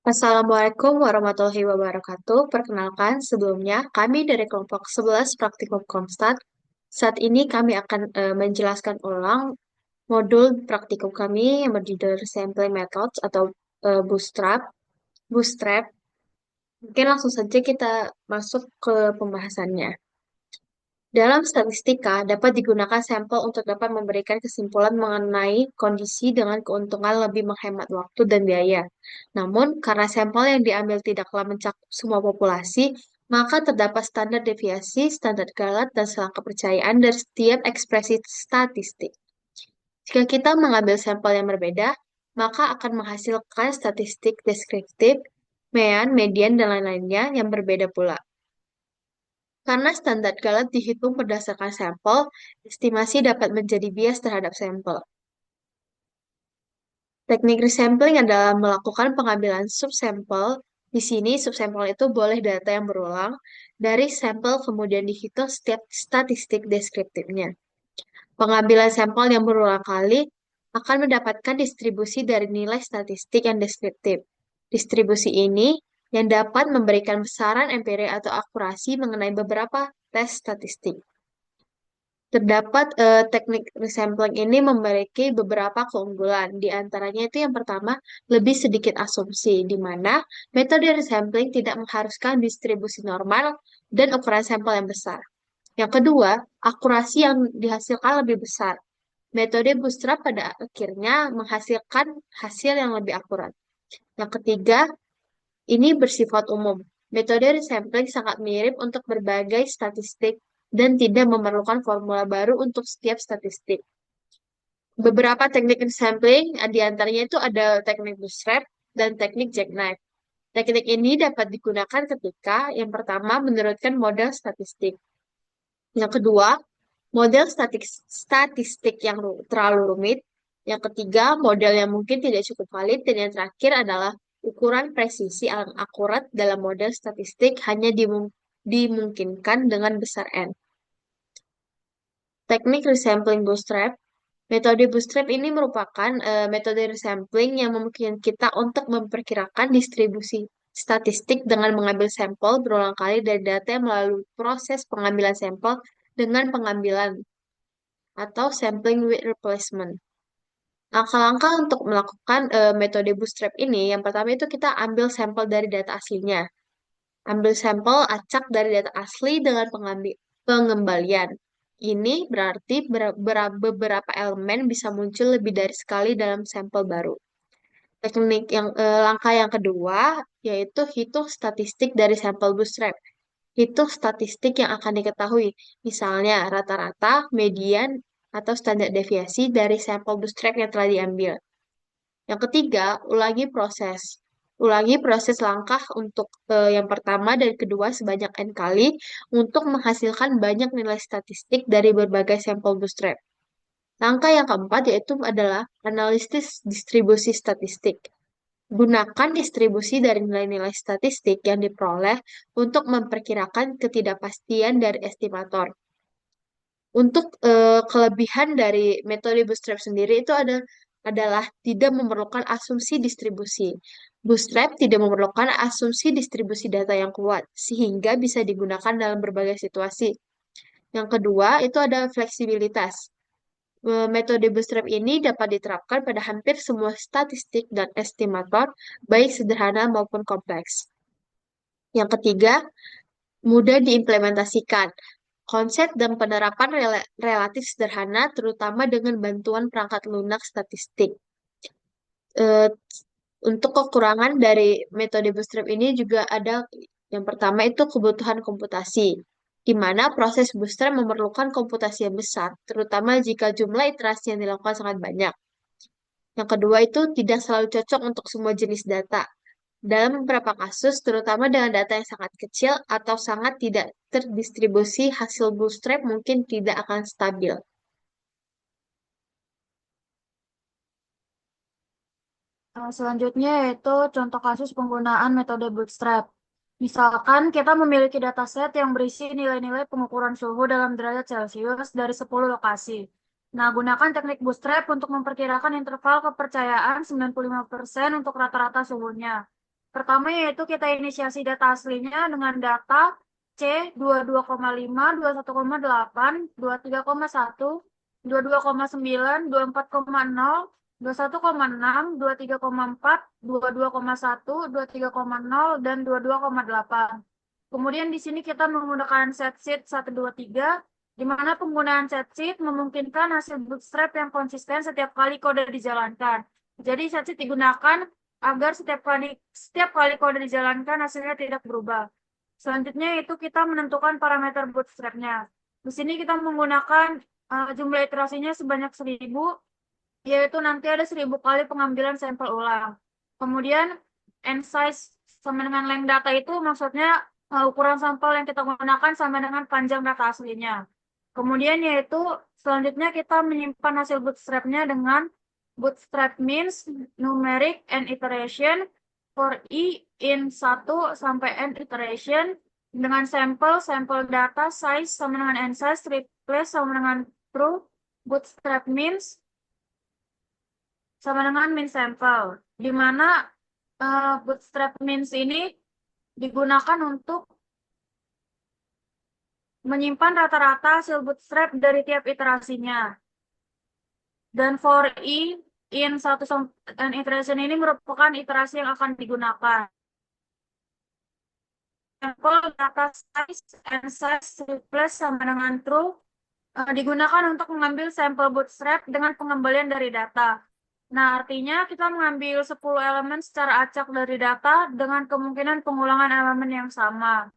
Assalamualaikum warahmatullahi wabarakatuh. Perkenalkan, sebelumnya kami dari kelompok 11 Praktikum Komstat. Saat ini kami akan menjelaskan ulang modul praktikum kami yang berjudul Sampling Methods atau Bootstrap. Bootstrap. Mungkin langsung saja kita masuk ke pembahasannya. Dalam statistika, dapat digunakan sampel untuk dapat memberikan kesimpulan mengenai kondisi dengan keuntungan lebih menghemat waktu dan biaya. Namun, karena sampel yang diambil tidaklah mencakup semua populasi, maka terdapat standar deviasi, standar Galat, dan selang kepercayaan dari setiap ekspresi statistik. Jika kita mengambil sampel yang berbeda, maka akan menghasilkan statistik deskriptif, mean, median, dan lain-lainnya yang berbeda pula. Karena standar Galat dihitung berdasarkan sampel, estimasi dapat menjadi bias terhadap sampel. Teknik resampling adalah melakukan pengambilan subsampel. Di sini subsampel itu boleh data yang berulang dari sampel kemudian dihitung setiap statistik deskriptifnya. Pengambilan sampel yang berulang kali akan mendapatkan distribusi dari nilai statistik yang deskriptif. Distribusi ini yang dapat memberikan besaran empiri atau akurasi mengenai beberapa tes statistik. Terdapat teknik resampling ini memiliki beberapa keunggulan. Di antaranya itu yang pertama, lebih sedikit asumsi, di mana metode resampling tidak mengharuskan distribusi normal dan ukuran sampel yang besar. Yang kedua, akurasi yang dihasilkan lebih besar. Metode bootstrap pada akhirnya menghasilkan hasil yang lebih akurat. Yang ketiga, ini bersifat umum. Metode resampling sangat mirip untuk berbagai statistik dan tidak memerlukan formula baru untuk setiap statistik. Beberapa teknik resampling, di antaranya itu ada teknik bootstrap dan teknik jackknife. Teknik ini dapat digunakan ketika yang pertama menurunkan model statistik. Yang kedua, model statistik yang terlalu rumit. Yang ketiga, model yang mungkin tidak cukup valid. Dan yang terakhir adalah ukuran presisi yang akurat dalam model statistik hanya dimungkinkan dengan besar N. Teknik resampling bootstrap. Metode bootstrap ini merupakan metode resampling yang memungkinkan kita untuk memperkirakan distribusi statistik dengan mengambil sampel berulang kali dari data yang melalui proses pengambilan sampel dengan pengambilan atau sampling with replacement. Langkah-langkah untuk melakukan metode bootstrap ini, yang pertama itu kita ambil sampel dari data aslinya. Ambil sampel acak dari data asli dengan pengembalian. Ini berarti beberapa elemen bisa muncul lebih dari sekali dalam sampel baru. Langkah yang kedua yaitu hitung statistik dari sampel bootstrap. Hitung statistik yang akan diketahui, misalnya rata-rata, median, atau standar deviasi dari sampel bootstrap yang telah diambil. Yang ketiga, ulangi proses. Ulangi proses langkah untuk yang pertama dan kedua sebanyak N kali untuk menghasilkan banyak nilai statistik dari berbagai sampel bootstrap. Langkah yang keempat yaitu adalah analisis distribusi statistik. Gunakan distribusi dari nilai-nilai statistik yang diperoleh untuk memperkirakan ketidakpastian dari estimator. Untuk kelebihan dari metode bootstrap sendiri itu adalah tidak memerlukan asumsi distribusi. Bootstrap tidak memerlukan asumsi distribusi data yang kuat, sehingga bisa digunakan dalam berbagai situasi. Yang kedua, itu ada fleksibilitas. Metode bootstrap ini dapat diterapkan pada hampir semua statistik dan estimator, baik sederhana maupun kompleks. Yang ketiga, mudah diimplementasikan. Konsep dan penerapan relatif sederhana, terutama dengan bantuan perangkat lunak statistik. Eh, untuk kekurangan dari metode bootstrap ini juga ada yang pertama itu kebutuhan komputasi, di mana proses bootstrap memerlukan komputasi yang besar, terutama jika jumlah iterasi yang dilakukan sangat banyak. Yang kedua itu tidak selalu cocok untuk semua jenis data. Dalam beberapa kasus, terutama dengan data yang sangat kecil atau sangat tidak terdistribusi, hasil bootstrap mungkin tidak akan stabil. Selanjutnya yaitu contoh kasus penggunaan metode bootstrap. Misalkan kita memiliki dataset yang berisi nilai-nilai pengukuran suhu dalam derajat Celcius dari 10 lokasi. Nah, gunakan teknik bootstrap untuk memperkirakan interval kepercayaan 95% untuk rata-rata suhunya. Pertama yaitu kita inisiasi data aslinya dengan data C 22,5, 21,8, 23,1, 22,9, 24,0, 21,6, 23,4, 22,1, 23,0, dan 22,8. Kemudian di sini kita menggunakan set sheet 123, di mana penggunaan set sheet memungkinkan hasil bootstrap yang konsisten setiap kali kode dijalankan. Jadi set sheet digunakan agar setiap kali kode dijalankan hasilnya tidak berubah. Selanjutnya itu kita menentukan parameter bootstrapnya. Di sini kita menggunakan jumlah iterasinya sebanyak 1000, yaitu nanti ada 1000 kali pengambilan sampel ulang. Kemudian n size sama dengan length data itu maksudnya ukuran sampel yang kita gunakan sama dengan panjang data aslinya. Kemudian yaitu selanjutnya kita menyimpan hasil bootstrapnya dengan bootstrap means numeric and iteration for i in 1 sampai n iteration dengan sampel data size sama dengan n size replace sama dengan true bootstrap means sama dengan min sampel, di mana bootstrap means ini digunakan untuk menyimpan rata-rata hasil bootstrap dari tiap iterasinya. Dan for i in 1 dan iteration ini merupakan iterasi yang akan digunakan. Sampel data size and size replace sama dengan true digunakan untuk mengambil sampel bootstrap dengan pengembalian dari data. Nah, artinya kita mengambil 10 elemen secara acak dari data dengan kemungkinan pengulangan elemen yang sama.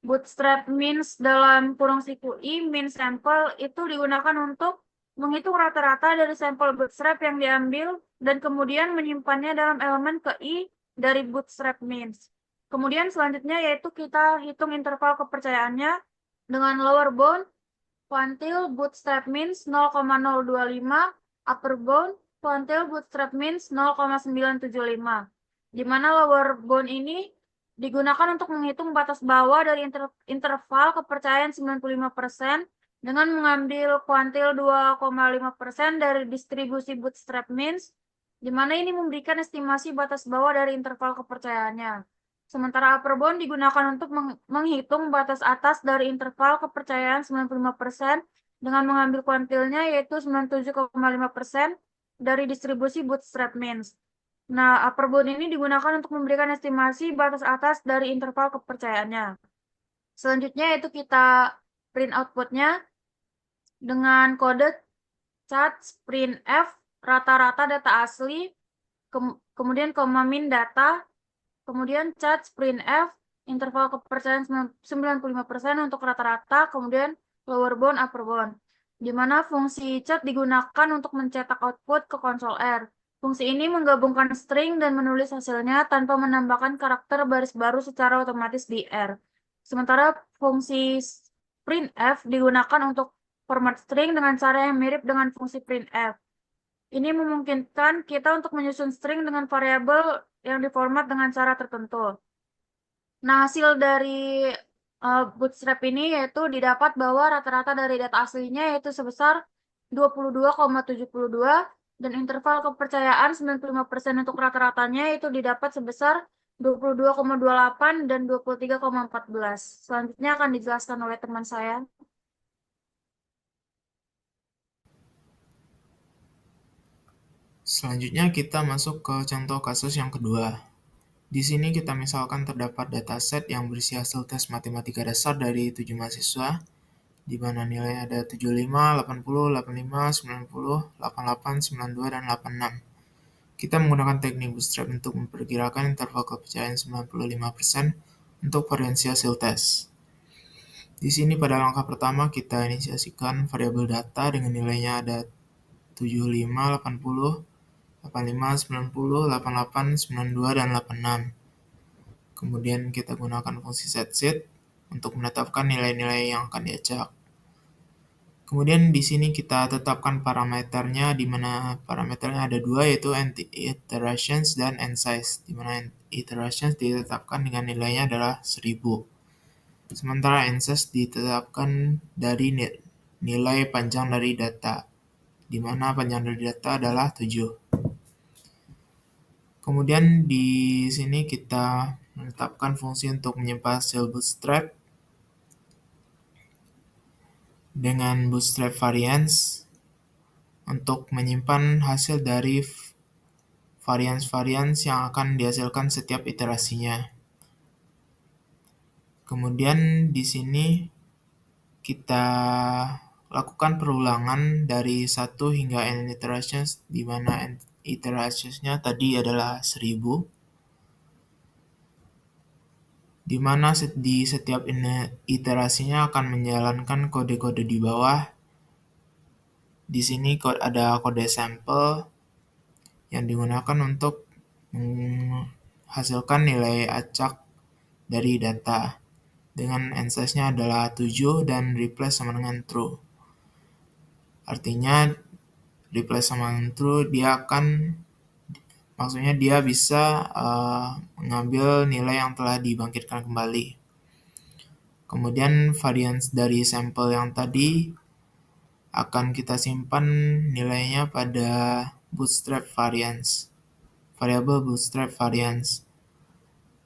Bootstrap means dalam kurung siku i, min sampel, itu digunakan untuk menghitung rata-rata dari sampel bootstrap yang diambil dan kemudian menyimpannya dalam elemen ke i dari bootstrap means. Kemudian selanjutnya yaitu kita hitung interval kepercayaannya dengan lower bound kuantil bootstrap means 0,025, upper bound kuantil bootstrap means 0,975. Di mana lower bound ini digunakan untuk menghitung batas bawah dari interval kepercayaan 95% dengan mengambil kuantil 2,5% dari distribusi bootstrap means, di mana ini memberikan estimasi batas bawah dari interval kepercayaannya. Sementara upper bound digunakan untuk menghitung batas atas dari interval kepercayaan 95% dengan mengambil kuantilnya yaitu 97,5% dari distribusi bootstrap means. Nah, upper bound ini digunakan untuk memberikan estimasi batas atas dari interval kepercayaannya. Selanjutnya itu kita print outputnya dengan kode cat printf rata-rata data asli, kemudian koma min data, kemudian cat printf interval kepercayaan 95% untuk rata-rata, kemudian lower bound, upper bound. Di mana fungsi cat digunakan untuk mencetak output ke konsol R. Fungsi ini menggabungkan string dan menulis hasilnya tanpa menambahkan karakter baris baru secara otomatis di R. Sementara fungsi printf digunakan untuk format string dengan cara yang mirip dengan fungsi printf. Ini memungkinkan kita untuk menyusun string dengan variabel yang diformat dengan cara tertentu. Nah, hasil dari bootstrap ini yaitu didapat bahwa rata-rata dari data aslinya yaitu sebesar 22,72 dan interval kepercayaan 95% untuk rata-ratanya itu didapat sebesar 22,28 dan 23,14. Selanjutnya akan dijelaskan oleh teman saya. Selanjutnya kita masuk ke contoh kasus yang kedua. Di sini kita misalkan terdapat dataset yang berisi hasil tes matematika dasar dari 7 mahasiswa, di mana nilainya ada 75, 80, 85, 90, 88, 92, dan 86. Kita menggunakan teknik bootstrap untuk memperkirakan interval kepercayaan 95% untuk variansi hasil tes. Di sini pada langkah pertama kita inisiasikan variabel data dengan nilainya ada 75, 80, 85, 90, 88, 92, dan 86. Kemudian kita gunakan fungsi setSheet untuk menetapkan nilai-nilai yang akan diacak. Kemudian di sini kita tetapkan parameternya, di mana parameternya ada dua, yaitu iterations dan n size, di mana iterations ditetapkan dengan nilainya adalah 1000. Sementara n size ditetapkan dari nilai panjang dari data, di mana panjang dari data adalah 7. Kemudian di sini kita menetapkan fungsi untuk menyimpan hasil bootstrap dengan bootstrap variance untuk menyimpan hasil dari varians-varians yang akan dihasilkan setiap iterasinya. Kemudian di sini kita lakukan perulangan dari 1 hingga n iterations, di mana n iterationsnya tadi adalah 1000, di mana di setiap iterasinya akan menjalankan kode-kode di bawah. Di sini ada kode sampel yang digunakan untuk menghasilkan nilai acak dari data dengan n size-nya adalah 7 dan replace sama dengan true. Artinya replace sama dengan true, maksudnya dia bisa mengambil nilai yang telah dibangkitkan kembali. Kemudian variance dari sampel yang tadi akan kita simpan nilainya pada bootstrap variance, variabel bootstrap variance,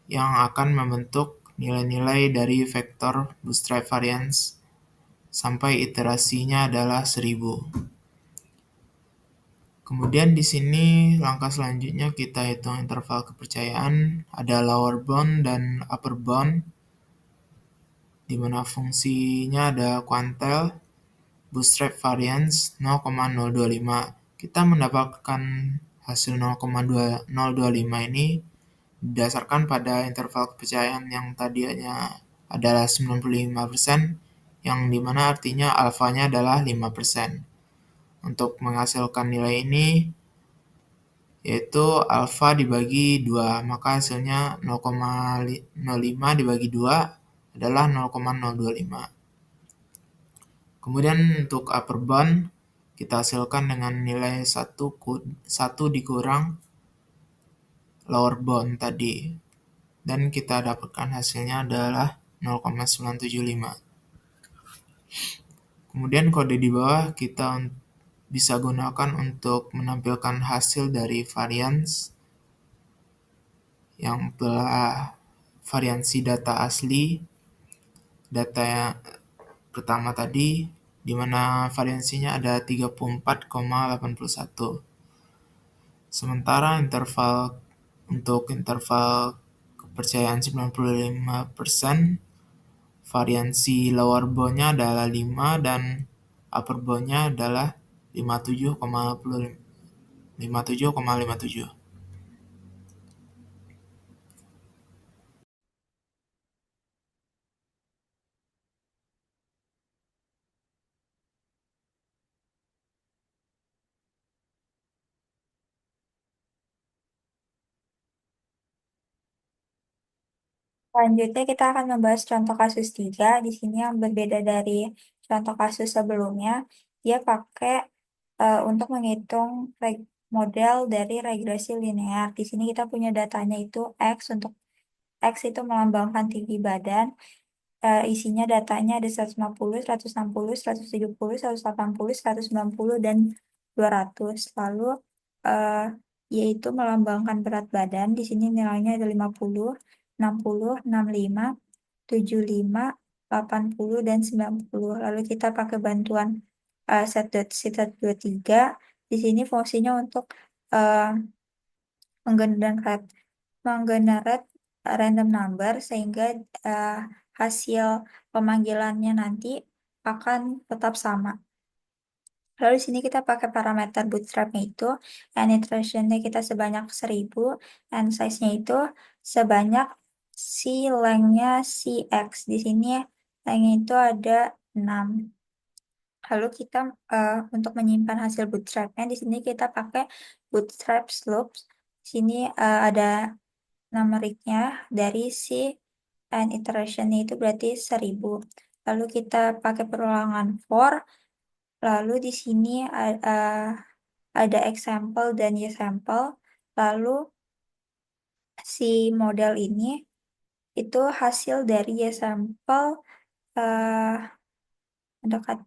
yang akan membentuk nilai-nilai dari vektor bootstrap variance sampai iterasinya adalah 1000. Kemudian di sini langkah selanjutnya kita hitung interval kepercayaan, ada lower bound dan upper bound, di mana fungsinya ada quantile, bootstrap variance 0,025. Kita mendapatkan hasil 0,025 ini berdasarkan pada interval kepercayaan yang tadinya adalah 95%, yang dimana artinya alfanya adalah 5%. Untuk menghasilkan nilai ini, yaitu alfa dibagi 2, maka hasilnya 0,05 dibagi 2 adalah 0,025. Kemudian untuk upper bound, kita hasilkan dengan nilai 1 dikurang lower bound tadi, dan kita dapatkan hasilnya adalah 0,975. Kemudian kode di bawah kita bisa gunakan untuk menampilkan hasil dari varians yang telah variansi data asli, data yang pertama tadi, di mana variansinya ada 34,81. Sementara untuk interval kepercayaan 95%, variansi lower bound-nya adalah 5 dan upper bound-nya adalah 57,57. Selanjutnya kita akan membahas contoh kasus 3. Di sini yang berbeda dari contoh kasus sebelumnya, dia pakai untuk menghitung model dari regresi linear. Di sini kita punya datanya itu X, untuk X itu melambangkan tinggi badan. Isinya datanya ada 150, 160, 170, 180, 190, dan 200. Lalu eh, yaitu melambangkan berat badan. Di sini nilainya ada 50, 60, 65, 75, 80, dan 90. Lalu kita pakai bantuan set.23. Di sini fungsinya untuk eh, menggenerate random number, sehingga hasil pemanggilannya nanti akan tetap sama. Lalu di sini kita pakai parameter bootstrapnya itu, n iterationnya kita sebanyak 1000, n size-nya itu sebanyak si length-nya si x. Di sini length itu ada 6. Lalu kita untuk menyimpan hasil bootstrapnya, di sini kita pakai bootstrap slopes. Di sini ada numeriknya dari si n iteration itu berarti 1000. Lalu kita pakai perulangan for. Lalu di sini ada example dan y sample. Lalu si model ini itu hasil dari y sample dekat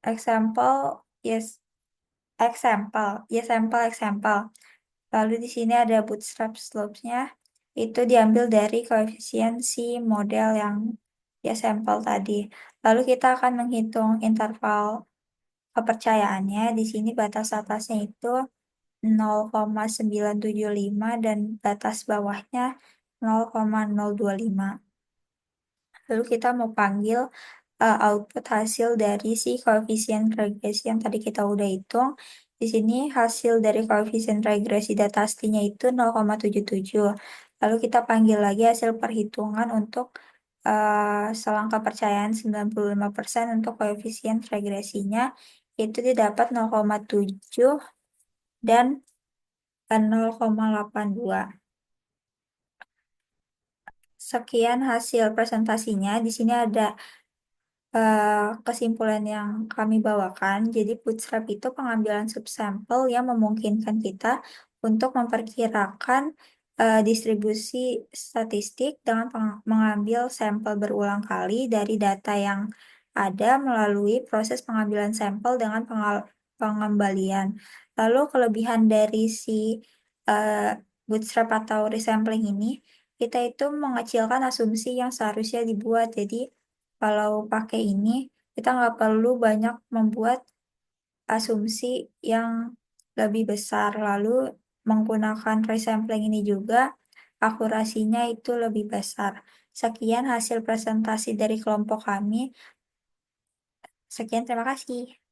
example yes example y sample example. Lalu di sini ada bootstrap slopes-nya. Itu diambil dari koefisien si model yang ya sampel tadi. Lalu kita akan menghitung interval kepercayaannya. Di sini batas atasnya itu 0,975 dan batas bawahnya 0,025. Lalu kita mau panggil output hasil dari si koefisien regresi yang tadi kita udah hitung. Di sini hasil dari koefisien regresi datasty-nya itu 0,77. Lalu kita panggil lagi hasil perhitungan untuk selang kepercayaan 95% untuk koefisien regresinya. Itu didapat 0,7 dan 0,82. Sekian hasil presentasinya. Di sini ada kesimpulan yang kami bawakan. Jadi bootstrap itu pengambilan subsampel yang memungkinkan kita untuk memperkirakan distribusi statistik dengan mengambil sampel berulang kali dari data yang ada melalui proses pengambilan sampel dengan pengembalian. Lalu kelebihan dari si eh, bootstrap atau resampling ini, kita itu mengecilkan asumsi yang seharusnya dibuat. Jadi kalau pakai ini, kita nggak perlu banyak membuat asumsi yang lebih besar. Lalu menggunakan resampling ini juga, akurasinya itu lebih besar. Sekian hasil presentasi dari kelompok kami. Sekian, terima kasih.